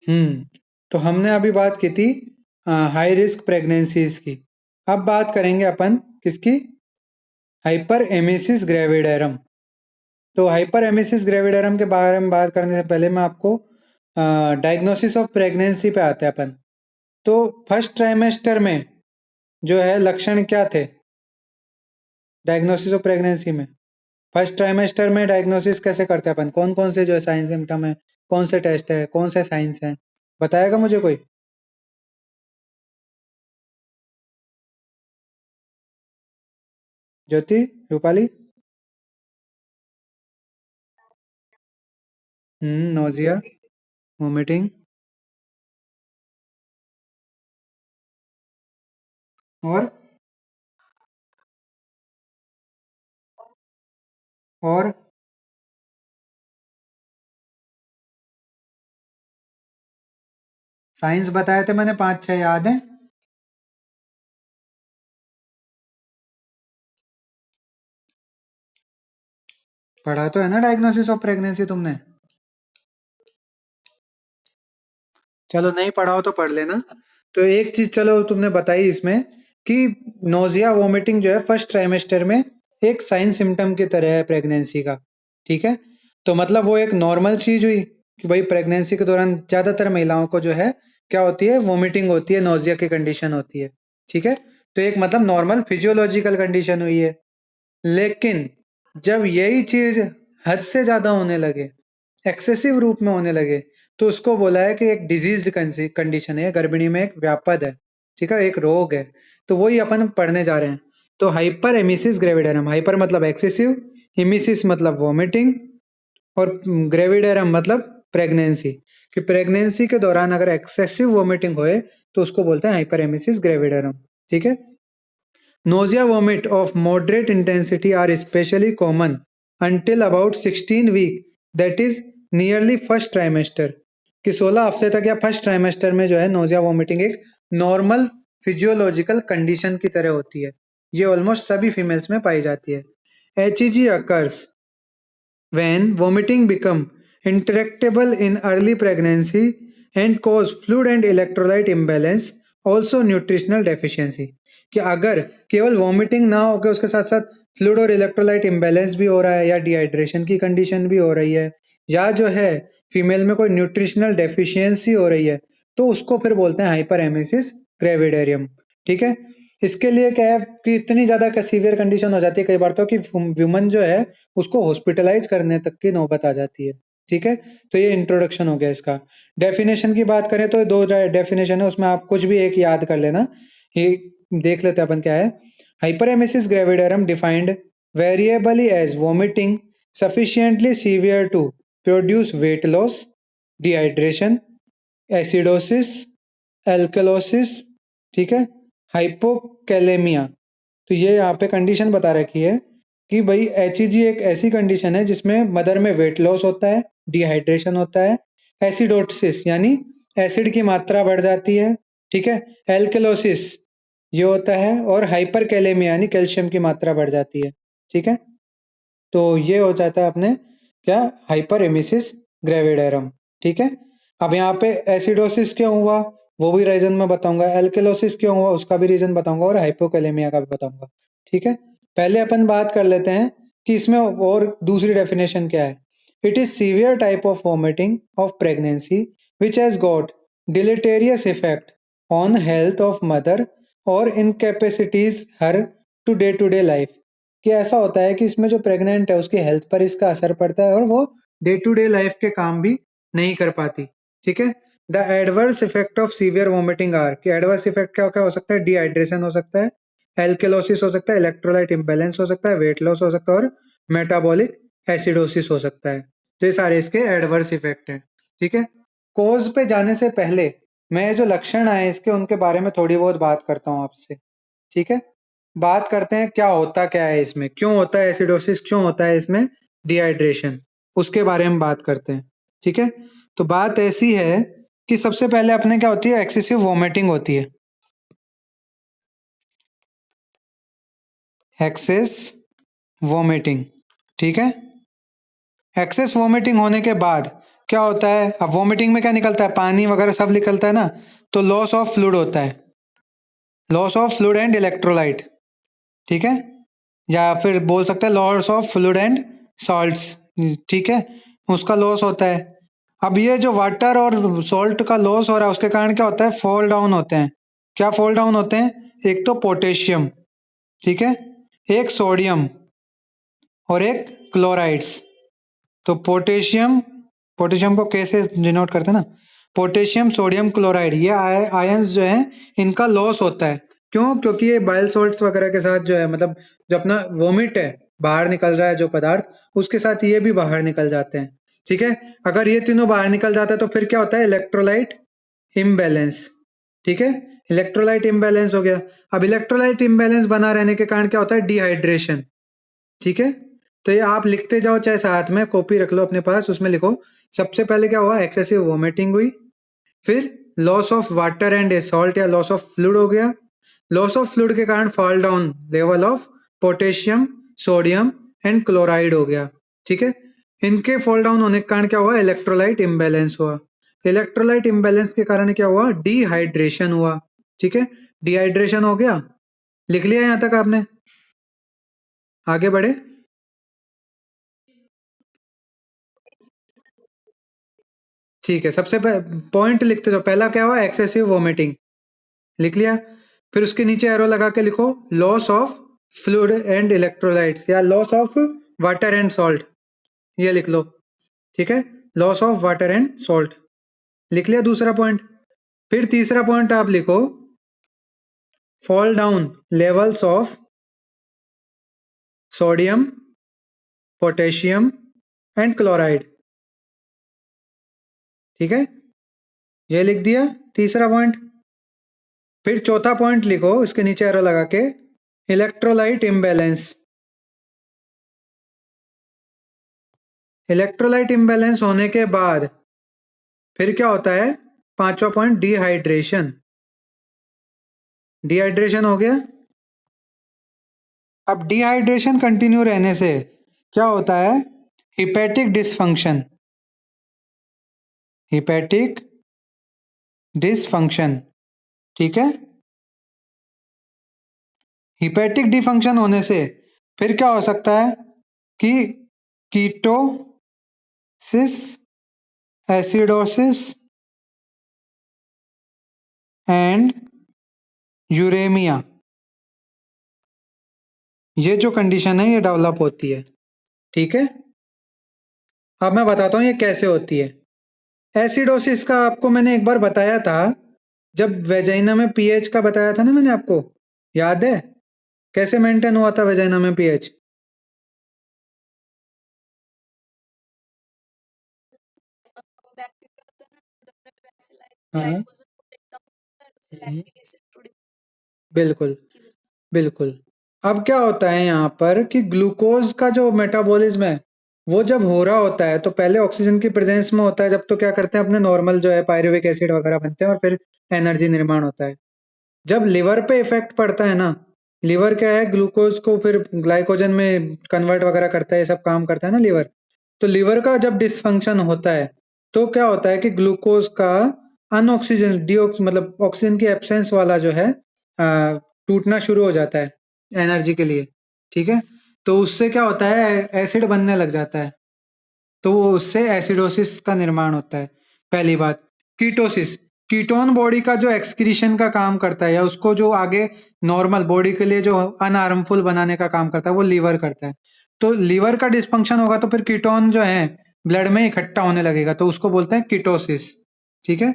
तो हमने अभी बात की थी हाई रिस्क प्रेगनेंसीज की। अब बात करेंगे अपन किसकी? Hyperemesis gravidarum. तो हाइपर एमेसिस ग्रेविडेरम के बारे में बात करने से पहले मैं आपको डायग्नोसिस ऑफ प्रेगनेंसी पे आते हैं अपन। तो फर्स्ट ट्राइमेस्टर में जो है लक्षण क्या थे डायग्नोसिस ऑफ प्रेगनेंसी में? फर्स्ट ट्राइमेस्टर में डायग्नोसिस कैसे करते हैं अपन? कौन कौन से जो है साइन सिम्टम है, कौन से टेस्ट है, कौन से साइंस हैं, बताएगा मुझे कोई? ज्योति, रूपाली? नोजिया, वोमिटिंग, और और साइंस बताए थे मैंने, पांच छह याद है? पढ़ा तो है ना डायग्नोसिस ऑफ प्रेगनेंसी तुमने? चलो नहीं पढ़ा हो तो पढ़ लेना। तो एक चीज चलो तुमने बताई इसमें कि नोजिया वोमिटिंग जो है फर्स्ट ट्राइमेस्टर में एक साइन सिम्टम की तरह है प्रेगनेंसी का। ठीक है, तो मतलब वो एक नॉर्मल चीज हुई कि भाई प्रेगनेंसी के दौरान ज्यादातर महिलाओं को जो है क्या होती है, वोमिटिंग होती है, नोजिया की कंडीशन होती है। ठीक है, तो एक मतलब नॉर्मल फिजियोलॉजिकल कंडीशन हुई है। लेकिन जब यही चीज हद से ज्यादा होने लगे, एक्सेसिव रूप में होने लगे, तो उसको बोला है कि एक डिजीज्ड कंडीशन है, गर्भिणी में एक व्यापद है। ठीक है, एक रोग है। तो वही अपन पढ़ने जा रहे हैं। तो हाइपर एमिसिस ग्रेविडेरम, हाइपर मतलब एक्सेसिव, इमिसिस मतलब वॉमिटिंग, और ग्रेविडेरम मतलब प्रेगनेंसी। कि प्रेगनेंसी के दौरान अगर एक्सेसिव वॉमिटिंग होए तो उसको बोलते हैं हाइपर एमिसिस ग्रेविडेरम। ठीक है, nausea vomit of moderate intensity are especially common until about 16 week, that is nearly first trimester। कि 16 हफ्ते तक या फर्स्ट ट्राइमेस्टर में जो है नोजिया वोमिटिंग एक नॉर्मल फिजियोलॉजिकल कंडीशन की तरह होती है। ये ऑलमोस्ट सभी फीमेल्स में पाई जाती है। HEG occurs when vomiting become intractable in early pregnancy and cause fluid and electrolyte imbalance, also nutritional deficiency। कि अगर केवल वॉमिटिंग ना होकर उसके साथ साथ फ्लूइड और इलेक्ट्रोलाइट इम्बैलेंस भी हो रहा है, या डिहाइड्रेशन की कंडीशन भी हो रही है, या जो है फीमेल में कोई न्यूट्रिशनल डेफिशिएंसी हो रही है, तो उसको फिर बोलते हैं हाइपर एमेसिस ग्रेविडेरियम। ठीक है, इसके लिए क्या है कि इतनी ज्यादा सीवियर कंडीशन हो जाती है कई बार तो कि वुमन जो है उसको हॉस्पिटलाइज करने तक की नौबत आ जाती है। ठीक है, तो ये इंट्रोडक्शन हो गया इसका। डेफिनेशन की बात करें तो दो डेफिनेशन है, उसमें आप कुछ भी एक याद कर लेना। ये देख लेते हैं अपन क्या है। Hyperemesis gravidarum defined variably as vomiting sufficiently severe to produce weight loss, dehydration, acidosis, alkalosis. ठीक है, हाइपोकैलेमिया। तो ये यहाँ पे कंडीशन बता रखी है कि भाई HEG एक ऐसी कंडीशन है जिसमें मदर में वेट लॉस होता है, डिहाइड्रेशन होता है, एसिडोसिस यानी एसिड की मात्रा बढ़ जाती है। ठीक है, एल्कलोसिस ये होता है, और हाइपरकैलेमिया यानी कैल्शियम की मात्रा बढ़ जाती है। ठीक है, तो ये हो जाता है अपने क्या, हाइपर एमिसिस ग्रेविडेरम। ठीक है, अब यहाँ पे एसिडोसिस क्यों हुआ वो भी रीजन मैं बताऊंगा, एल्केलोसिस क्यों हुआ उसका भी रीजन बताऊंगा, और हाइपोकैलेमिया का भी बताऊंगा। ठीक है, पहले अपन बात कर लेते हैं कि इसमें और दूसरी डेफिनेशन क्या है। It is severe type of vomiting of pregnancy which has got deleterious effect on health of mother और incapacitates her to day life. कि ऐसा होता है कि इसमें जो प्रेग्नेंट है उसकी हेल्थ पर इसका असर पड़ता है, और वो टू डे लाइफ के काम भी नहीं कर पाती। ठीक है, the adverse effect of severe vomiting are, कि एडवर्स इफेक्ट क्या क्या हो सकता है, डिहाइड्रेशन हो सकता है, एल्केलोसिस हो सकता है, इलेक्ट्रोलाइट इम्बैलेंस हो सकता है, वेट लॉस हो सकता है, और मेटाबॉलिक एसिडोसिस हो सकता है। तो ये सारे इसके एडवर्स इफेक्ट हैं। ठीक है, कोज पे जाने से पहले मैं जो लक्षण आए इसके उनके बारे में थोड़ी बहुत बात करता हूँ आपसे। ठीक है, बात करते हैं क्या होता क्या है इसमें, क्यों होता है एसिडोसिस, क्यों होता है इसमें डिहाइड्रेशन, उसके बारे में बात करते हैं। ठीक है, तो बात ऐसी है कि सबसे पहले अपने क्या होती है, एक्सेसिव वोमिटिंग होती है। Excess vomiting. ठीक है, एक्सेस वोमिटिंग होने के बाद क्या होता है, अब वोमिटिंग में क्या निकलता है, पानी वगैरह सब निकलता है ना, तो लॉस ऑफ फ्लूइड होता है, loss of fluid and electrolyte, ठीक है, या फिर बोल सकते हैं loss of fluid and salts, ठीक है, उसका लॉस होता है। अब ये जो वाटर और सॉल्ट का लॉस हो रहा है उसके कारण क्या होता है, फॉल डाउन होते हैं। क्या फॉल डाउन होते हैं, एक तो पोटेशियम, ठीक है, एक सोडियम और एक क्लोराइड्स। तो पोटेशियम, पोटेशियम को कैसे डिनोट करते हैं ना, पोटेशियम सोडियम क्लोराइड, ये आयंस जो है इनका लॉस होता है। क्यों, क्योंकि ये बाइल सॉल्ट्स वगैरह के साथ जो है, मतलब जो अपना वोमिट है बाहर निकल रहा है जो पदार्थ, उसके साथ ये भी बाहर निकल जाते हैं, ठीक है। अगर ये तीनों बाहर निकल जाता है तो फिर क्या होता है, इलेक्ट्रोलाइट इम्बैलेंस, ठीक है, इलेक्ट्रोलाइट इम्बैलेंस हो गया। अब इलेक्ट्रोलाइट इम्बैलेंस बना रहने के कारण क्या होता है, डिहाइड्रेशन, ठीक है। तो ये आप लिखते जाओ, चाहे साथ में कॉपी रख लो अपने पास, उसमें लिखो सबसे पहले क्या हुआ, एक्सेसिव वोमिटिंग हुई, फिर loss of water and salt या लॉस ऑफ फ्लूइड हो गया, लॉस ऑफ फ्लूइड के कारण fall down level of potassium sodium and chloride हो गया, ठीक है। इनके फॉल डाउन होने के कारण क्या हुआ, इलेक्ट्रोलाइट इम्बैलेंस हुआ, इलेक्ट्रोलाइट इम्बैलेंस के कारण क्या हुआ, डिहाइड्रेशन हुआ, ठीक है, डिहाइड्रेशन हो गया। लिख लिया यहां तक आपने, आगे बढ़े। ठीक है, सबसे पॉइंट लिखते जाओ, पहला क्या हुआ, एक्सेसिव वोमिटिंग, लिख लिया। फिर उसके नीचे एरो लगा के लिखो loss of fluid and electrolytes या loss of water and salt, ये लिख लो, ठीक है, loss of water and salt, लिख लिया दूसरा पॉइंट। फिर तीसरा पॉइंट आप लिखो fall down levels of sodium potassium and chloride, ठीक है, ये लिख दिया तीसरा पॉइंट। फिर चौथा पॉइंट लिखो इसके नीचे एरो लगा के इलेक्ट्रोलाइट इम्बैलेंस, इलेक्ट्रोलाइट इम्बैलेंस होने के बाद फिर क्या होता है, पांचवा पॉइंट डिहाइड्रेशन, डिहाइड्रेशन हो गया। अब डिहाइड्रेशन कंटिन्यू रहने से क्या होता है, हिपैटिक डिसफंक्शन, हिपैटिक डिसफंक्शन, ठीक है। हिपैटिक डिफंक्शन होने से फिर क्या हो सकता है कि कीटोसिस, एसिडोसिस एंड यूरेमिया, ये जो कंडीशन है ये डेवलप होती है, ठीक है। अब मैं बताता हूं ये कैसे होती है। एसिडोसिस का आपको मैंने एक बार बताया था, जब वेजाइना में पीएच का बताया था ना मैंने आपको, याद है कैसे मेंटेन हुआ था वेजाइना में पीएच। हाँ, बिल्कुल बिल्कुल। अब क्या होता है यहाँ पर कि ग्लूकोज का जो मेटाबॉलिज्म है वो जब हो रहा होता है तो पहले ऑक्सीजन की प्रेजेंस में होता है, जब तो क्या करते हैं अपने नॉर्मल जो है पायरुविक एसिड वगैरह बनते हैं और फिर एनर्जी निर्माण होता है। जब लिवर पे इफेक्ट पड़ता है ना, लिवर क्या है, ग्लूकोज को फिर ग्लाइकोजन में कन्वर्ट वगैरह करता है, ये सब काम करता है ना लिवर। तो लिवर का जब डिसफंक्शन होता है तो क्या होता है कि ग्लूकोज का अनऑक्सीजन डिऑक्स मतलब ऑक्सीजन की एब्सेंस वाला जो है टूटना शुरू हो जाता है एनर्जी के लिए, ठीक है। तो उससे क्या होता है, एसिड बनने लग जाता है, तो वो उससे एसिडोसिस का निर्माण होता है। पहली बात, कीटोसिस, कीटोन बॉडी का जो एक्सक्रीशन का काम करता है या उसको जो आगे नॉर्मल बॉडी के लिए जो अनहार्मफुल बनाने का काम करता है वो लीवर करता है। तो लीवर का डिस्फंक्शन होगा तो फिर कीटोन जो है ब्लड में इकट्ठा होने लगेगा, तो उसको बोलते हैं कीटोसिस, ठीक है।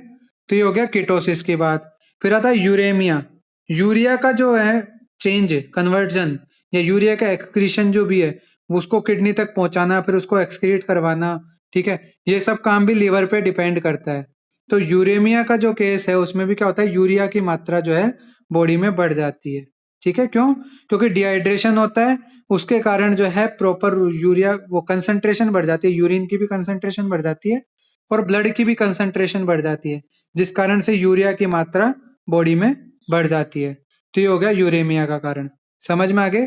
तो ये हो गया कीटोसिस की बात। फिर आता है यूरेमिया, यूरिया का जो है चेंज कन्वर्जन या यूरिया का एक्सक्रीशन जो भी है वो उसको किडनी तक पहुंचाना, फिर उसको एक्सक्रीट करवाना, ठीक है, ये सब काम भी लीवर पे डिपेंड करता है। तो यूरेमिया का जो केस है उसमें भी क्या होता है, यूरिया की मात्रा जो है बॉडी में बढ़ जाती है, ठीक है। क्यों, क्योंकि डिहाइड्रेशन होता है, उसके कारण जो है प्रॉपर यूरिया वो कंसंट्रेशन बढ़ जाती है, यूरिन की भी कंसंट्रेशन बढ़ जाती है और ब्लड की भी कंसंट्रेशन बढ़ जाती है, जिस कारण से यूरिया की मात्रा बॉडी में बढ़ जाती है। तो ये हो गया यूरेमिया का कारण, समझ में आ गए।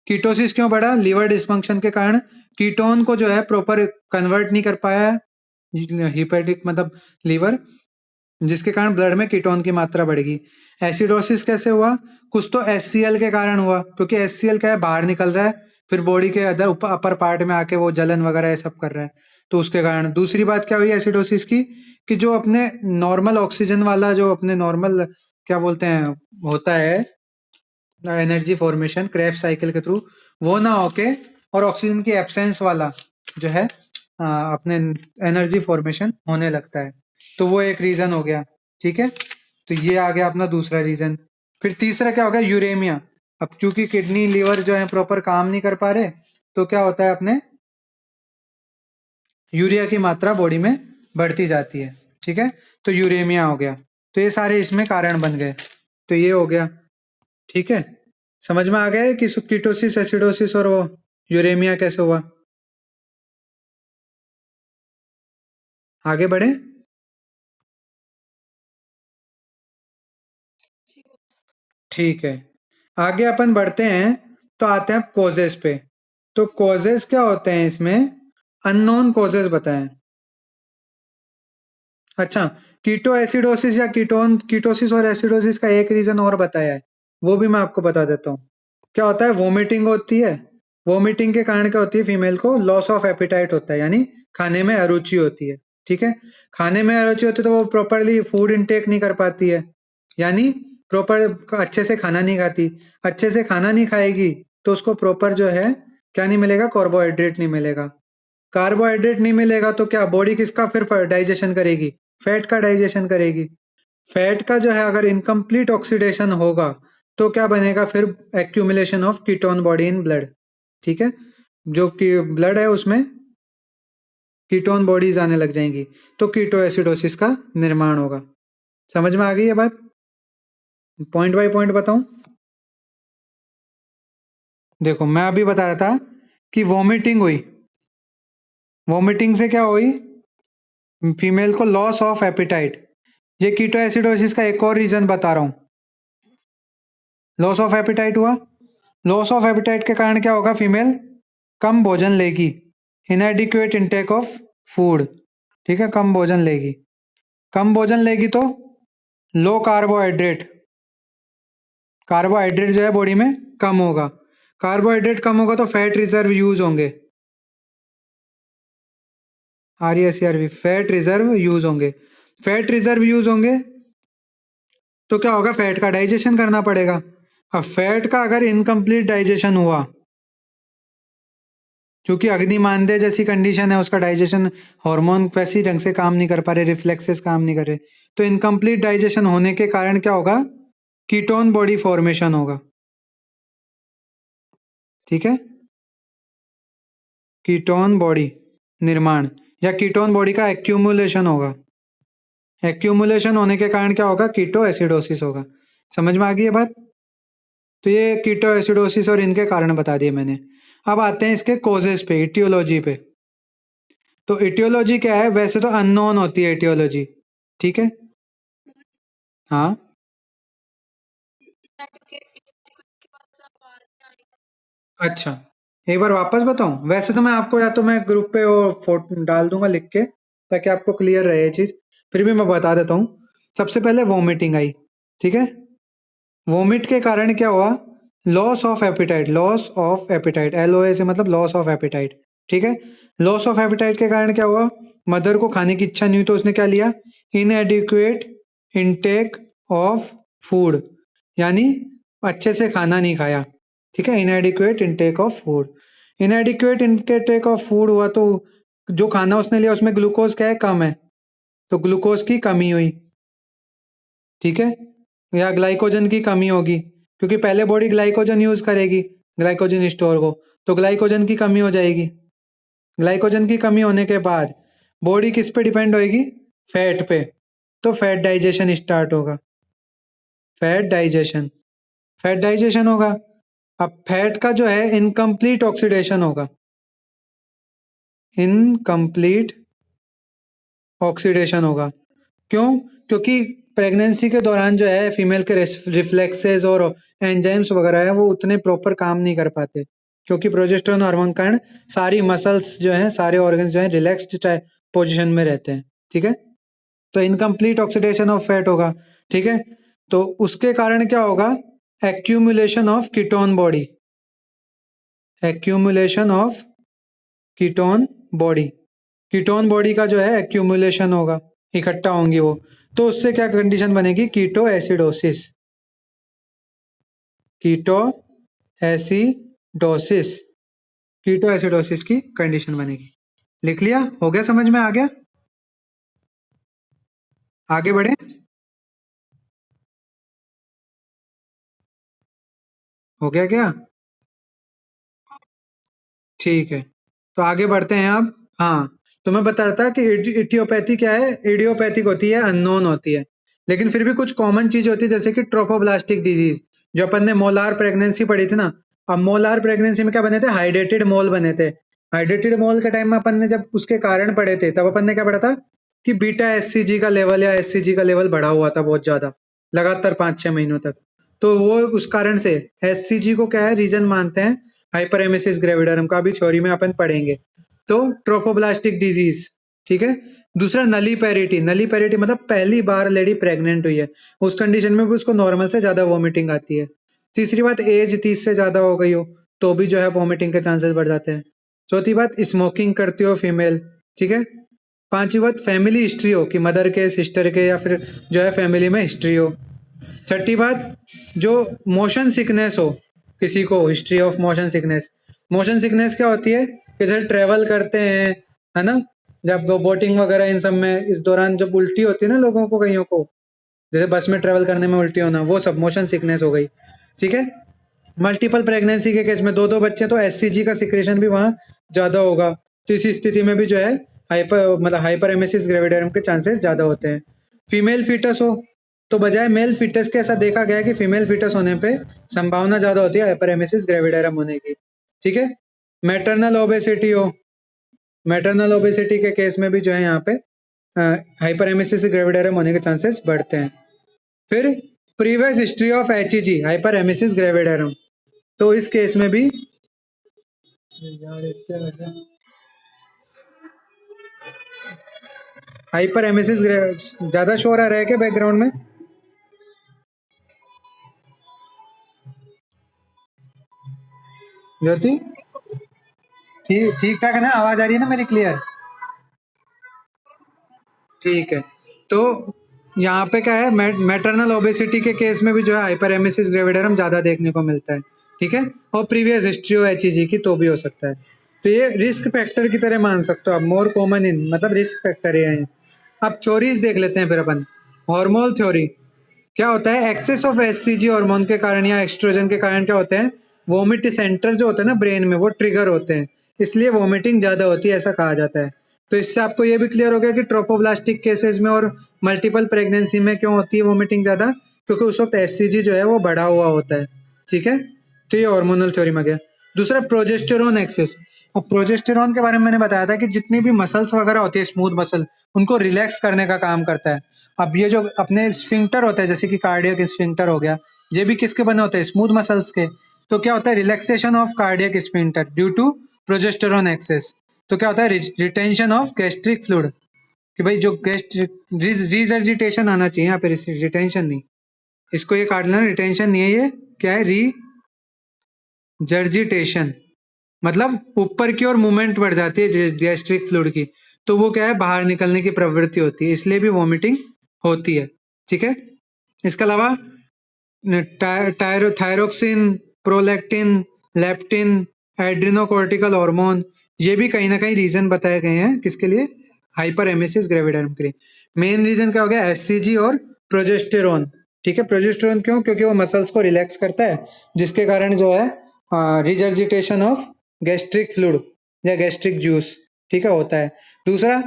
कीटोसिस क्यों बढ़ा, लीवर डिस्फंक्शन के कारण कीटोन को जो है प्रॉपर कन्वर्ट नहीं कर पाया है, हिपेटिक मतलब लीवर, जिसके कारण ब्लड में कीटोन की मात्रा बढ़ेगी। एसिडोसिस कैसे हुआ? कुछ तो HCl के कारण हुआ, क्योंकि HCl क्या है, बाहर निकल रहा है, फिर बॉडी के अदर अपर पार्ट में आके वो जलन वगैरह ये सब कर रहा है, तो उसके कारण। दूसरी बात क्या हुई एसिडोसिस की, कि जो अपने नॉर्मल ऑक्सीजन वाला, जो अपने नॉर्मल क्या बोलते हैं होता है एनर्जी फॉर्मेशन क्रेब्स साइकिल के थ्रू, वो ना होके और ऑक्सीजन की एब्सेंस वाला जो है अपने एनर्जी फॉर्मेशन होने लगता है, तो वो एक रीजन हो गया। ठीक है, तो ये आ गया अपना दूसरा रीजन। फिर तीसरा क्या हो गया? यूरेमिया। अब क्योंकि किडनी लीवर जो है प्रॉपर काम नहीं कर पा रहे, तो क्या होता है, अपने यूरिया की मात्रा बॉडी में बढ़ती जाती है। ठीक है, तो यूरेमिया हो गया। तो ये सारे इसमें कारण बन गए, तो ये हो गया। ठीक है, समझ में आ गया है कि कीटोसिस, एसिडोसिस और वो यूरेमिया कैसे हुआ? आगे बढ़े। ठीक है, आगे अपन बढ़ते हैं, तो आते हैं कॉजेस पे। तो कॉजेस क्या होते हैं इसमें? अननोन कॉजेस बताएं। अच्छा, कीटो एसिडोसिस या कीटोसिस और एसिडोसिस का एक रीजन और बताया है, वो भी मैं आपको बता देता हूँ। क्या होता है? वोमिटिंग होती है। वोमिटिंग के कारण क्या होती है? फीमेल को लॉस ऑफ एपिटाइट होता है, यानी खाने में अरुचि होती है। ठीक है, खाने में अरुचि होती है तो वो प्रॉपरली फूड इनटेक नहीं कर पाती है, यानी प्रॉपर अच्छे से खाना नहीं खाती। अच्छे से खाना नहीं खाएगी तो उसको प्रॉपर जो है क्या नहीं मिलेगा? कार्बोहाइड्रेट नहीं मिलेगा। कार्बोहाइड्रेट नहीं मिलेगा तो क्या बॉडी किसका फिर डाइजेशन करेगी? फैट का डाइजेशन करेगी। फैट का जो है अगर इनकम्प्लीट ऑक्सीडेशन होगा तो क्या बनेगा? फिर accumulation of ketone body in blood. ठीक है, जो कि ब्लड है उसमें कीटोन बॉडीज आने लग जाएंगी, तो कीटो एसिडोसिस का निर्माण होगा। समझ में आ गई ये बात? पॉइंट बाय पॉइंट बताऊं? देखो, मैं अभी बता रहा था कि वॉमिटिंग हुई। वॉमिटिंग से क्या हुई? फीमेल को लॉस ऑफ एपिटाइट। ये कीटो एसिडोसिस का एक और रीजन बता रहा हूं। लॉस ऑफ एपिटाइट हुआ। लॉस ऑफ एपिटाइट के कारण क्या होगा? फीमेल कम भोजन लेगी, इनएडिक्वेट इंटेक ऑफ फूड। ठीक है, कम भोजन लेगी। कम भोजन लेगी तो लो कार्बोहाइड्रेट। कार्बोहाइड्रेट जो है बॉडी में कम होगा। कार्बोहाइड्रेट कम होगा तो फैट रिजर्व यूज होंगे। RESERV, फैट रिजर्व यूज होंगे। फैट रिजर्व यूज होंगे तो क्या होगा? फैट का डाइजेशन करना पड़ेगा। अब फैट का अगर इनकम्प्लीट डाइजेशन हुआ, क्योंकि अग्निमांद्य जैसी कंडीशन है, उसका डाइजेशन हार्मोन वैसी ढंग से काम नहीं कर पा रहे, रिफ्लेक्सेस काम नहीं कर रहे, तो इनकम्प्लीट डाइजेशन होने के कारण क्या होगा? कीटोन बॉडी फॉर्मेशन होगा। ठीक है, कीटोन बॉडी निर्माण या कीटोन बॉडी का एक्यूमुलेशन होगा। एक्यूमुलेशन होने के कारण क्या होगा? कीटो एसिडोसिस होगा। समझ में आ गई ये बात? तो ये कीटो एसिडोसिस और इनके कारण बता दिए मैंने। अब आते हैं इसके कोजेस पे, इटियोलॉजी पे। तो इटियोलॉजी क्या है? वैसे तो अननोन होती है इटियोलॉजी। ठीक है, हाँ। अच्छा, एक बार वापस बताऊं? वैसे तो मैं आपको, या तो मैं ग्रुप पे वो फोटो डाल दूंगा लिख के, ताकि आपको क्लियर रहे ये चीज। फिर भी मैं बता देता हूँ। सबसे पहले वोमिटिंग आई। ठीक है, वोमिट के कारण क्या हुआ? Loss of appetite. Loss of appetite, LOA से मतलब लॉस ऑफ एपिटाइट। ठीक है, लॉस ऑफ एपिटाइट के कारण क्या हुआ? मदर को खाने की इच्छा नहीं हुई, तो उसने क्या लिया? इनएडिक्वेट इनटेक ऑफ फूड, यानी अच्छे से खाना नहीं खाया। ठीक है, इनएडिक्वेट intake of food. इनएडिक्वेट intake of food हुआ तो जो खाना उसने लिया उसमें ग्लूकोज क्या है? कम है, तो ग्लूकोज की कमी हुई। ठीक है, या ग्लाइकोजन की कमी होगी, क्योंकि पहले बॉडी ग्लाइकोजन यूज करेगी, ग्लाइकोजन स्टोर को, तो ग्लाइकोजन की कमी हो जाएगी। ग्लाइकोजन की कमी होने के बाद बॉडी किस पे डिपेंड होएगी? फैट पे, तो फैट डाइजेशन स्टार्ट होगा। फैट डाइजेशन, फैट डाइजेशन होगा। अब फैट का जो है इनकम्प्लीट ऑक्सीडेशन होगा। इनकम्प्लीट ऑक्सीडेशन होगा। क्यों? क्योंकि प्रेगनेंसी के दौरान जो है फीमेल के रिफ्लेक्सेस और एंजाइम्स वगैरह है वो उतने प्रॉपर काम नहीं कर पाते, क्योंकि प्रोजेस्टेरोन हार्मोन कारण सारी मसल्स जो हैं, सारे ऑर्गन्स जो हैं रिलैक्स्ड पोजीशन में रहते हैं, ठीक है। तो इनकम्प्लीट ऑक्सीडेशन ऑफ फैट होगा, ठीक है। तो उसके कारण क्या होगा, accumulation of ketone body, accumulation of ketone body, ketone body का जो है एक्यूमुलेशन होगा, इकट्ठा होंगी वो। तो उससे क्या कंडीशन बनेगी, keto acidosis, keto acidosis, keto acidosis की कंडीशन बनेगी। लिख लिया, हो गया, समझ में आ गया, आगे बढ़े। हो गया क्या, ठीक है, तो आगे बढ़ते हैं अब। हाँ, तो मैं बता रहा था कि इटियोपैथी क्या है, इडियोपैथिक होती है, अननोन होती है, लेकिन फिर भी कुछ कॉमन चीज होती है, जैसे कि ट्रोफोब्लास्टिक डिजीज, जो अपन ने मोलार प्रेगनेंसी पढ़ी थी ना। अब मोलार प्रेगनेंसी में क्या बने थे, हाइड्रेटेड मोल बने थे। हाइड्रेटेड मोल के टाइम में अपन ने जब उसके कारण पढ़े थे, तब अपन ने क्या पढ़ा था कि बीटा एससीजी का लेवल या एससीजी का लेवल बढ़ा हुआ था बहुत ज्यादा, लगातार 5-6 महीनों तक। तो वो उस कारण से एससीजी को क्या है, रीजन मानते हैं हाइपरेमेसिस ग्रेविडरम का, भी थ्योरी में अपन पढ़ेंगे। तो ट्रोफोब्लास्टिक डिजीज, ठीक है। दूसरा नली पेरिटी, नली पेरिटी मतलब पहली बार लेडी प्रेग्नेंट हुई है, उस कंडीशन में भी उसको नॉर्मल से ज्यादा वॉमिटिंग आती है। तीसरी बात, एज 30 से ज्यादा हो गई हो तो भी जो है वॉमिटिंग के चांसेस बढ़ जाते हैं। चौथी बात, स्मोकिंग करती हो फीमेल, ठीक है। पांचवी बात, फैमिली हिस्ट्री हो कि मदर के, सिस्टर के, या फिर जो है फैमिली में हिस्ट्री हो। छठी बात, जो मोशन सिकनेस हो, किसी को history of motion sickness. Motion sickness क्या होती है कि जब ट्रेवल करते हैं, है ना, जब वो बोटिंग वगैरह इन सब में, इस दौरान जब उल्टी होती है ना लोगों को, कईयों को, जैसे बस में ट्रेवल करने में उल्टी होना, वो सब मोशन सिकनेस हो गई, ठीक है। मल्टीपल प्रेगनेंसी के केस में दो दो बच्चे, तो एससीजी का सिक्रेशन भी वहां ज्यादा होगा। तो इसी स्थिति में भी जो है हाइपर एमेसिस ग्रेविडरम के चांसेस ज्यादा होते हैं। फीमेल फीटस हो तो बजाय मेल फीटस के, ऐसा देखा गया है कि फीमेल फीटस होने पे संभावना ज्यादा होती है हाइपर एमेसिस ग्रेविडरम होने की, ठीक है। मैटरनल ओबेसिटी हो, मैटरनल ओबेसिटी के केस में भी जो है यहाँ पे हाइपर एमेसिस ग्रेविडरम होने के चांसेस बढ़ते हैं। फिर previous history of HEG, hyperemesis gravidarum, तो इस केस में भी हाइपर एमेसिस ज्यादा शोर आ रहा है क्या बैकग्राउंड में? ज्योति, ठीक ठीक ठाक है ना, आवाज आ रही है ना मेरी क्लियर? ठीक है, तो यहाँ पे क्या है, मैटरनल ओबेसिटी के केस में भी जो है हाइपर एमेसिस ग्रेविडरम ज्यादा देखने को मिलता है, ठीक है। और प्रीवियस हिस्ट्री हो एचईजी की तो भी हो सकता है। तो ये रिस्क फैक्टर की तरह मान सकते हो आप, मोर कॉमन इन मतलब रिस्क फैक्टर ये है। अब थ्योरीज देख लेते हैं फिर अपन। हार्मोनल थ्योरी क्या होता है, एक्सेस ऑफ एससीजी हार्मोन के कारण या एक्सट्रोजन के कारण क्या होते हैं, वोमिट सेंटर जो होते हैं ना ब्रेन में, वो ट्रिगर होते हैं, इसलिए वोमिटिंग ज्यादा होती है, ऐसा कहा जाता है। तो इससे आपको ये भी क्लियर हो गया कि ट्रोपोब्लास्टिक केसेस में और मल्टीपल प्रेगनेंसी में क्यों होती है वोमिटिंग ज्यादा, क्योंकि उस वक्त एससीजी जो है वो बढ़ा हुआ होता है, ठीक है। तो ये हार्मोनल थ्योरी में गया। दूसरा, प्रोजेस्टेरोन एक्सेस। अब प्रोजेस्टेरोन के बारे में मैंने बताया था कि जितनी भी मसल्स वगैरह होती है, स्मूथ मसल, उनको रिलैक्स करने का काम करता है। अब ये जो अपने स्फिंक्टर होता है, जैसे कि कार्डियक स्फिंक्टर हो गया, ये भी किसके बने होते हैं, स्मूथ मसल्स के। तो क्या होता है, relaxation of cardiac sphincter due to progesterone excess. तो क्या होता है, रिटेंशन ऑफ गैस्ट्रिक फ्लूइड, कि भाई जो गैस्ट्रिक रिजर्जिटेशन आना चाहिए यहाँ पे, रिटेंशन नहीं, इसको ये काट लेना, रिटेंशन नहीं है ये, क्या है, रिजर्जिटेशन, मतलब ऊपर की ओर मूवमेंट बढ़ जाती है गैस्ट्रिक फ्लूइड की, तो वो क्या है, बाहर निकलने की प्रवृत्ति होती है, इसलिए भी वॉमिटिंग होती है, ठीक है। इसके अलावा थायरोक्सिन, प्रोलैक्टिन, लेप्टिन, एड्रिनोकोर्टिकल हार्मोन, ये भी कहीं ना कहीं रीजन बताए गए हैं किसके लिए, हाइपर एमेसिस ग्रेविडरम के लिए। मेन रीजन क्या हो गया, एससीजी और प्रोजेस्टेरोन, ठीक है। प्रोजेस्टेरोन क्यों, क्योंकि वो मसल्स को रिलैक्स करता है, जिसके कारण जो है रिजर्जिटेशन ऑफ गैस्ट्रिक फ्लूइड या गैस्ट्रिक जूस, ठीक है, होता है। दूसरा,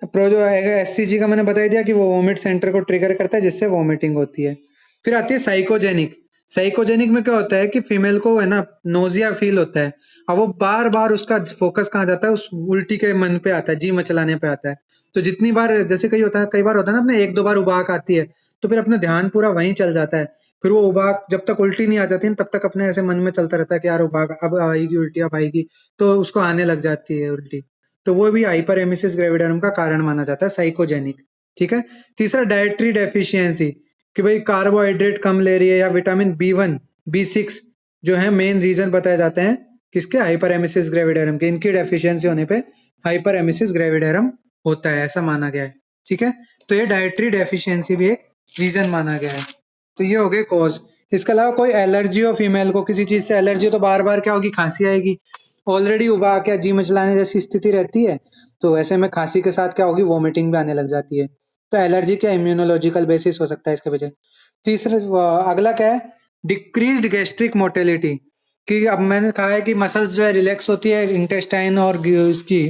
प्रोजो एससीजी का मैंने बता दिया कि वो वोमिट सेंटर को ट्रिगर करता है, जिससे वोमिटिंग होती है। फिर आती है साइकोजेनिक। साइकोजेनिक में क्या होता है कि फीमेल को है ना नोजिया फील होता है, अब वो बार बार उसका फोकस कहाँ जाता है, उस उल्टी के मन पे आता है, जी मचलाने पे आता है। तो जितनी बार, जैसे कई बार होता है ना, अपने एक दो बार उबाक आती है, तो फिर अपना ध्यान पूरा वहीं चल जाता है। फिर वो उबाक जब तक उल्टी नहीं आ जाती है, तब तक अपने ऐसे मन में चलता रहता है कि यार उबाक अब आएगी, उल्टी अब आएगी, तो उसको आने लग जाती है उल्टी। तो वो भी हाइपरेमेसिस ग्रेविडरम का कारण माना जाता है, साइकोजेनिक। ठीक है। तीसरा डाइटरी डेफिशिएंसी, कि भाई कार्बोहाइड्रेट कम ले रही है, या विटामिन B1 B6 जो है मेन रीजन बताए जाते हैं किसके, हाइपरेमेसिस ग्रेविडरम के। इनकी डेफिशिएंसी होने पे हाइपरेमेसिस ग्रेविडरम होता है, ऐसा माना गया है। ठीक है। तो ये डाइटरी डेफिशिएंसी भी एक रीजन माना गया है। तो ये हो गए कॉज। इसके अलावा कोई एलर्जी हो फीमेल को, किसी चीज से एलर्जी, तो बार बार क्या होगी, खांसी आएगी। ऑलरेडी उबा के जी मचलाने जैसी स्थिति रहती है, तो ऐसे में खांसी के साथ क्या होगी, वॉमिटिंग भी आने लग जाती है। तो एलर्जी क्या इम्यूनोलॉजिकल बेसिस हो सकता है इसके वजह। तीसरा अगला क्या है, डिक्रीज्ड गैस्ट्रिक मोटिलिटी, कि अब मैंने कहा है कि मसल्स जो है रिलैक्स होती है इंटेस्टाइन और इसकी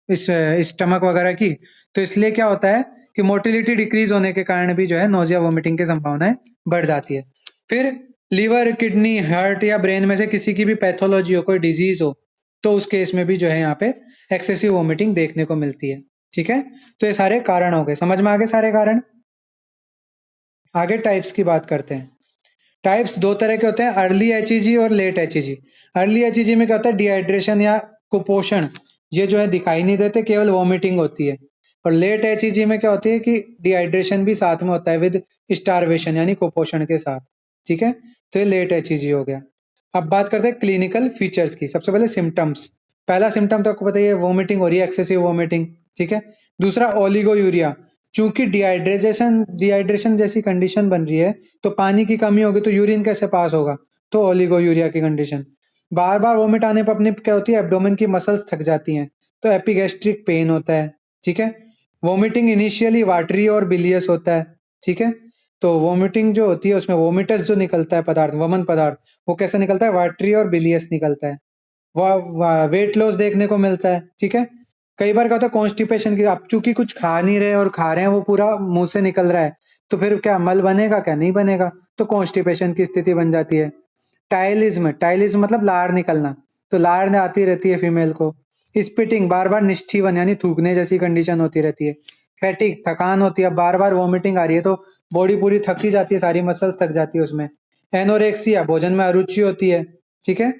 इस स्टमक वगैरह की, तो इसलिए क्या होता है कि मोटिलिटी डिक्रीज होने के कारण भी जो है नोजिया वोमिटिंग की संभावनाएं बढ़ जाती है। फिर लीवर, किडनी, हार्ट या ब्रेन में से किसी की भी पैथोलॉजी हो, कोई डिजीज हो, तो उस केस में भी जो है यहाँ पे एक्सेसिव वोमिटिंग देखने को मिलती है। ठीक है। तो ये सारे कारण हो गए, समझ में आ गए सारे कारण। आगे टाइप्स की बात करते हैं। टाइप्स दो तरह के होते हैं, अर्ली एचईजी और लेट एचईजी। अर्ली एचईजी में क्या होता है, डिहाइड्रेशन या कुपोषण ये जो है दिखाई नहीं देते, केवल वॉमिटिंग होती है। और लेट एचईजी में क्या होती है कि डिहाइड्रेशन भी साथ में होता है विद स्टारवेशन, यानी कुपोषण के साथ। ठीक है। तो ये लेट एचईजी हो गया। अब बात करते हैं क्लिनिकल फीचर्स की। सबसे पहले सिम्टम्स। पहला सिम्टम तो आपको बताइए, वॉमिटिंग हो रही है, एक्सेसिव वॉमिटिंग। ठीक है। दूसरा ओलिगोयूरिया, चूंकि डिहाइड्रेशन जैसी कंडीशन बन रही है, तो पानी की कमी होगी तो यूरिन कैसे पास होगा, तो ओलिगोयूरिया की कंडीशन। बार बार वोमिट आने पर अपनी क्या होती है, एब्डोमेन की मसल्स थक जाती हैं, तो एपिगैस्ट्रिक पेन होता है। ठीक है। वोमिटिंग इनिशियली वाटरी और बिलियस होता है। ठीक है। तो वोमिटिंग जो होती है उसमें वोमिटस जो निकलता है पदार्थ, वमन पदार्थ, वो कैसे निकलता है, वाटरी और बिलियस निकलता है। वेट लॉस देखने को मिलता है। ठीक है। कई बार क्या होता है कॉन्स्टिपेशन की, आप चूंकि कुछ खा नहीं रहे और खा रहे हैं वो पूरा मुंह से निकल रहा है, तो फिर क्या मल बनेगा, क्या नहीं बनेगा, तो कॉन्स्टिपेशन की स्थिति बन जाती है। टाइलिज्म मतलब लार निकलना, तो लार आती रहती है फीमेल को। स्पिटिंग, बार बार निष्ठीवन यानी थूकने जैसी कंडीशन होती रहती है। फैटिक, थकान होती है, बार बार वॉमिटिंग आ रही है तो बॉडी पूरी थकी जाती है, सारी मसल्स थक जाती है उसमें। एनोरेक्सिया, भोजन में अरुचि होती है। ठीक है।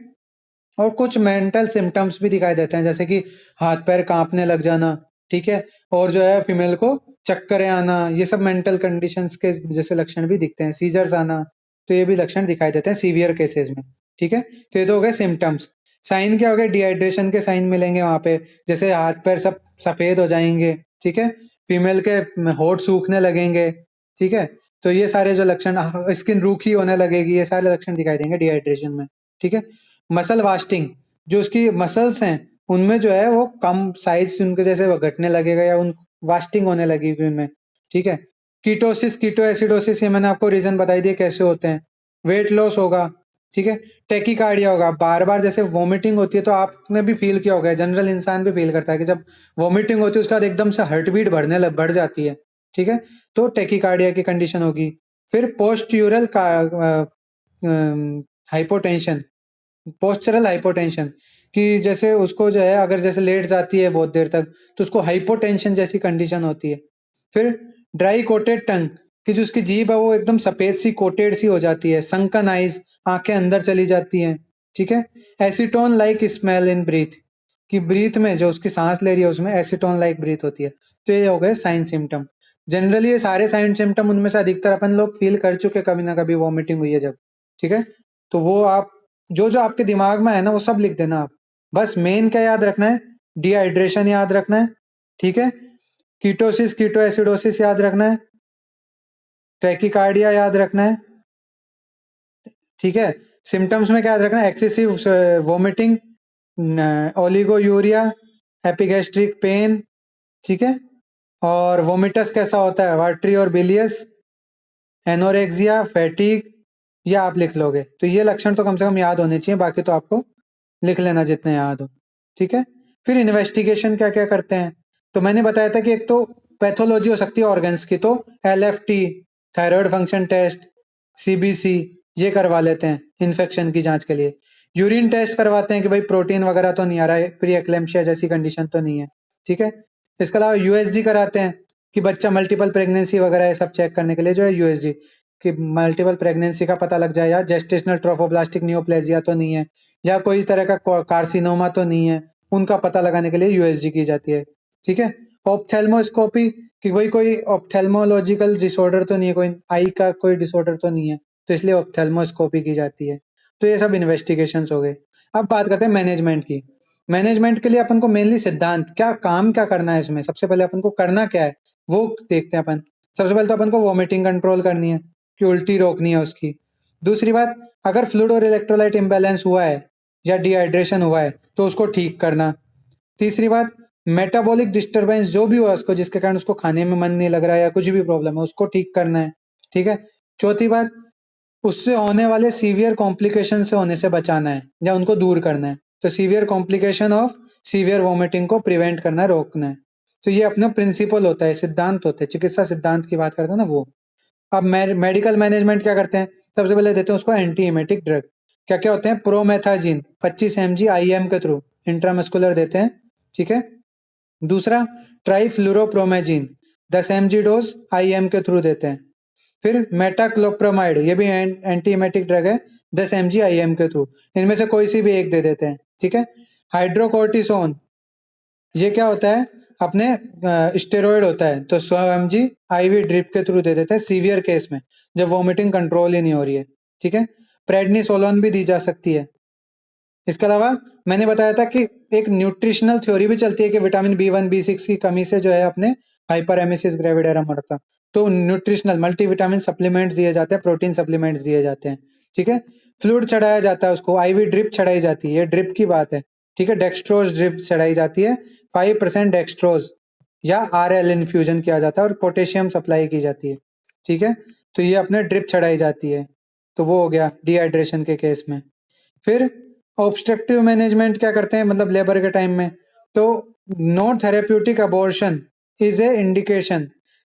और कुछ मेंटल सिम्टम्स भी दिखाई देते हैं, जैसे कि हाथ पैर कांपने लग जाना। ठीक है। और जो है फीमेल को चक्करें आना, ये सब मेंटल कंडीशंस के जैसे लक्षण भी दिखते हैं। सीजर्स आना, तो ये भी लक्षण दिखाई देते हैं सीवियर केसेस में। ठीक है। तो ये तो हो गए सिम्टम्स। साइन क्या हो गए, डिहाइड्रेशन के साइन मिलेंगे वहां पे, जैसे हाथ पैर सब सफेद हो जाएंगे। ठीक है। फीमेल के होठ सूखने लगेंगे। ठीक है। तो ये सारे जो लक्षण, स्किन रूखी होने लगेगी, ये सारे लक्षण दिखाई देंगे डिहाइड्रेशन में। ठीक है। मसल वास्टिंग, जो उसकी मसल्स हैं उनमें जो है वो कम साइज उनके जैसे वो घटने लगेगा, या उन वास्टिंग होने लगेगी उनमें। ठीक है। कीटोसिस, कीटोएसिडोसिस, ये मैंने आपको रीजन बताई दिए कैसे होते हैं। वेट लॉस होगा। ठीक है। टेकिकार्डिया होगा, बार बार जैसे वॉमिटिंग होती है, तो आपने भी फील किया होगा, जनरल इंसान भी फील करता है कि जब वॉमिटिंग होती है उसके बाद एकदम से हार्ट बीट बढ़ जाती है। ठीक है। तो टेकिकार्डिया की कंडीशन होगी। फिर पोस्ट्यूरल हाइपोटेंशन, पोस्चरल हाइपोटेंशन, कि जैसे उसको जो है अगर जैसे लेट जाती है बहुत देर तक, तो उसको हाइपोटेंशन जैसी कंडीशन होती है। फिर ड्राई कोटेड टंग, कि जो उसकी जीभ है वो एकदम सफेद सी कोटेड सी हो जाती है। संकन आइज, आंखें अंदर चली जाती हैं। ठीक है। Acetone like smell in breath, कि ब्रीथ में जो उसकी सांस ले रही है उसमें एसीटोन लाइक ब्रीथ होती है। तो ये हो गए साइन सिम्टम। जनरली ये सारे साइन सिम्टम, उनमें से अधिकतर अपन लोग फील कर चुके कभी ना कभी, वॉमिटिंग हुई है जब। ठीक है। तो वो आप जो जो आपके दिमाग में है ना वो सब लिख देना आप। बस मेन क्या याद रखना है, डिहाइड्रेशन याद रखना है। ठीक है। कीटोसिस, कीटोएसिडोसिस याद रखना है। टैकीकार्डिया याद रखना है। ठीक है। सिम्टम्स में क्या याद रखना है, excessive vomiting, oliguria, epigastric pain. ठीक है। और वोमिटस कैसा होता है, वाटरी और बिलियस, एनोरेक्सिया, फैटिग, ये आप लिख लोगे। तो ये लक्षण तो कम से कम याद होने चाहिए, बाकी तो आपको लिख लेना जितने याद हो। ठीक है। फिर इन्वेस्टिगेशन क्या क्या करते हैं, तो मैंने बताया था कि एक तो पैथोलॉजी हो सकती है ऑर्गन्स की, तो LFT, thyroid function test, CBC, ये करवा लेते हैं इन्फेक्शन की जांच के लिए। यूरिन टेस्ट करवाते हैं कि भाई प्रोटीन वगैरह तो नहीं आ रहा है, प्री एक्लेम्पशिया जैसी कंडीशन तो नहीं है। ठीक है। इसके अलावा USG कराते हैं कि बच्चा मल्टीपल प्रेगनेंसी वगैरह है, सब चेक करने के लिए जो है USG, कि मल्टीपल प्रेगनेंसी का पता लग जाए, या जेस्टेशनल ट्रोफोब्लास्टिक नियोप्लेजिया तो नहीं है, या कोई तरह का कार्सिनोमा तो नहीं है, उनका पता लगाने के लिए यूएसजी की जाती है। ठीक है। ऑप्थेल्मोस्कोपी, कि भाई कोई ऑप्थेल्मोलॉजिकल डिसऑर्डर तो नहीं है, कोई आई का कोई डिसऑर्डर तो नहीं है, तो इसलिए ऑप्थेल्मोस्कोपी की जाती है। तो ये सब इन्वेस्टिगेशंस हो गए। अब बात करते हैं मैनेजमेंट की। मैनेजमेंट के लिए अपन को मेनली सिद्धांत, क्या काम क्या करना है इसमें, सबसे पहले अपन को करना क्या है वो देखते हैं अपन। सबसे पहले तो अपन को वॉमिटिंग कंट्रोल करनी है, कि उल्टी रोकनी है उसकी। दूसरी बात, अगर फ्लूइड और इलेक्ट्रोलाइट इम्बैलेंस हुआ है या डिहाइड्रेशन हुआ है तो उसको ठीक करना। तीसरी बात, मेटाबॉलिक डिस्टरबेंस जो भी हुआ उसको, जिसके कारण उसको खाने में मन नहीं लग रहा है या कुछ भी प्रॉब्लम है, उसको ठीक करना है। ठीक है। चौथी बात, उससे होने वाले सीवियर कॉम्प्लिकेशन से होने से बचाना है या उनको दूर करना है। तो severe complication of severe vomiting को प्रिवेंट करना है, रोकना है। तो ये अपना प्रिंसिपल होता है, सिद्धांत होते हैं, चिकित्सा सिद्धांत की बात करते हैं ना वो। अब मेडिकल मैनेजमेंट क्या करते हैं, सबसे पहले देते हैं उसको एंटी इमेटिक ड्रग। क्या क्या होते हैं, प्रोमेथाजीन 25 mg आईएम के थ्रू इंट्रामस्कुलर देते हैं। ठीक है। दूसरा, ट्राइफ्लुरोप्रोमेजीन 10 mg डोज आईएम के थ्रू देते हैं। फिर मेटाक्लोप्रोमाइड, ये भी एंटी इमेटिक ड्रग है, 10 mg आईएम के थ्रू। इनमें से कोई सी भी एक दे देते हैं। ठीक है। हाइड्रोकोर्टिसोन, ये क्या होता है, अपने स्टेरॉइड होता है, तो 100 mg आईवी ड्रिप के थ्रू दे देते हैं सीवियर केस में, जब वॉमिटिंग कंट्रोल ही नहीं हो रही है। ठीक है। प्रेडनिसोलोन भी दी जा सकती है। इसके अलावा मैंने बताया था कि एक न्यूट्रिशनल थ्योरी भी चलती है कि विटामिन B1 B6 की कमी से जो है अपने हाइपरेमेसिस ग्रेविडेरम होता है। तो न्यूट्रिशनल मल्टीविटामिन सप्लीमेंट्स दिए जाते हैं, प्रोटीन सप्लीमेंट्स दिए जाते हैं। ठीक है। फ्लूइड चढ़ाया जाता है उसको, आईवी ड्रिप चढ़ाई जाती है, ड्रिप की बात है। ठीक है। डेक्सट्रोज ड्रिप चढ़ाई जाती है, 5% डेक्सट्रोज या RL इन्फ्यूजन किया जाता है और पोटेशियम सप्लाई की जाती है। ठीक है। तो ये अपने ड्रिप चढ़ाई जाती है। तो वो हो गया डिहाइड्रेशन के केस में। फिर ऑब्स्ट्रक्टिव मैनेजमेंट क्या करते हैं, मतलब लेबर के टाइम में, तो non therapeutic abortion is a indication,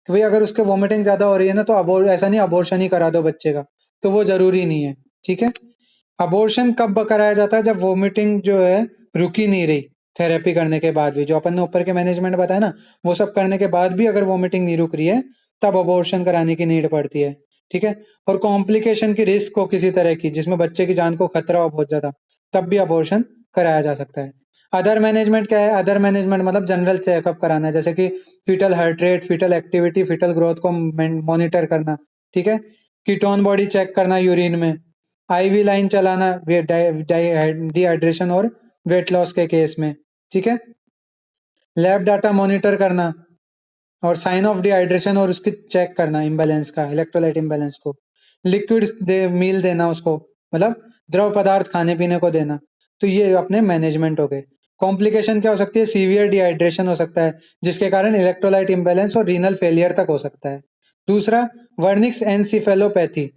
कि भाई अगर उसके वॉमिटिंग ज्यादा हो रही है ना, तो ऐसा नहीं अबॉर्शन ही करा दो बच्चे का, तो वो जरूरी नहीं है। ठीक है। अबॉर्शन कब कराया जाता है, जब वॉमिटिंग जो है रुकी नहीं रही, थेरेपी करने के बाद भी, जो अपन ने ऊपर के मैनेजमेंट बताया ना, वो सब करने के बाद भी अगर वॉमिटिंग नहीं रुक रही है, तब अबॉर्शन कराने की नीड पड़ती है। ठीक है। और कॉम्प्लिकेशन की रिस्क हो किसी तरह की, जिसमें बच्चे की जान को खतरा हो बहुत ज्यादा, तब भी अबॉर्शन कराया जा सकता है। अदर मैनेजमेंट क्या है, अदर मैनेजमेंट मतलब जनरल चेकअप कराना है, जैसे कि foetal heart rate, foetal activity, foetal growth को मॉनिटर करना। ठीक है। कीटोन बॉडी चेक करना यूरिन में, आईवी लाइन चलाना डिहाइड्रेशन और वेट लॉस के केस में। ठीक है। लैब डाटा मॉनिटर करना और साइन ऑफ डिहाइड्रेशन और उसकी चेक करना, इम्बैलेंस का, इलेक्ट्रोलाइट इम्बैलेंस को। लिक्विड मील देना उसको, मतलब द्रव पदार्थ खाने पीने को देना। तो ये अपने मैनेजमेंट हो गए। कॉम्प्लिकेशन क्या हो सकती है, सीवियर डिहाइड्रेशन हो सकता है, जिसके कारण इलेक्ट्रोलाइट इम्बैलेंस और रीनल फेलियर तक हो सकता है। दूसरा, वर्निक्स एनसीफेलोपैथी,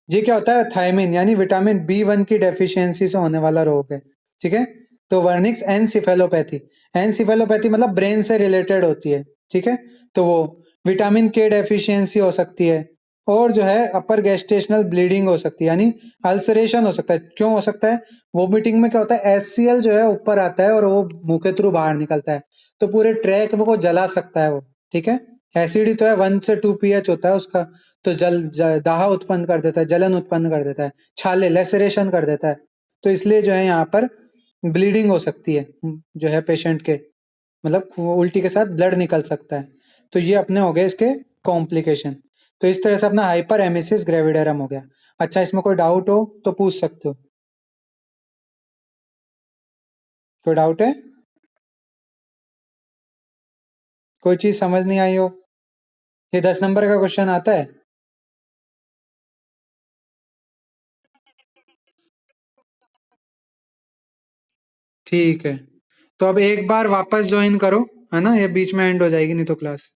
ये क्या होता है, थायमिन यानी विटामिन B1 की डेफिशिएंसी से होने वाला रोग है। ठीक है। तो वर्निक्स एनसीफेलोपैथी, एनसीफेलोपैथी मतलब ब्रेन से रिलेटेड होती है। ठीक है। तो वो विटामिन K डेफिशिएंसी हो सकती है, और जो है अपर गैस्ट्रेशनल ब्लीडिंग हो सकती है, यानी अल्सरेशन हो सकता है। क्यों हो सकता है, वोमिटिंग में क्या होता है, HCl जो है ऊपर आता है और वो मुंह के थ्रू बाहर निकलता है, तो पूरे ट्रैक में वो जला सकता है वो। ठीक है। एसिड ही तो है, 1 से 2 pH होता है उसका, तो दाह उत्पन्न कर देता है, जलन उत्पन्न कर देता है, छाले लेसरेशन कर देता है। तो इसलिए जो है यहाँ पर ब्लीडिंग हो सकती है, जो है पेशेंट के, मतलब वो उल्टी के साथ ब्लड निकल सकता है। तो ये अपने हो गए इसके कॉम्प्लिकेशन। तो इस तरह से अपना हाइपर एमेसिस ग्रेविडेरम हो गया। अच्छा, इसमें कोई डाउट हो तो पूछ सकते हो। कोई डाउट है, कोई चीज समझ नहीं आई हो, ये 10 नंबर का क्वेश्चन आता है। ठीक है। तो अब एक बार वापस ज्वाइन करो, है ना, ये बीच में एंड हो जाएगी नहीं तो क्लास।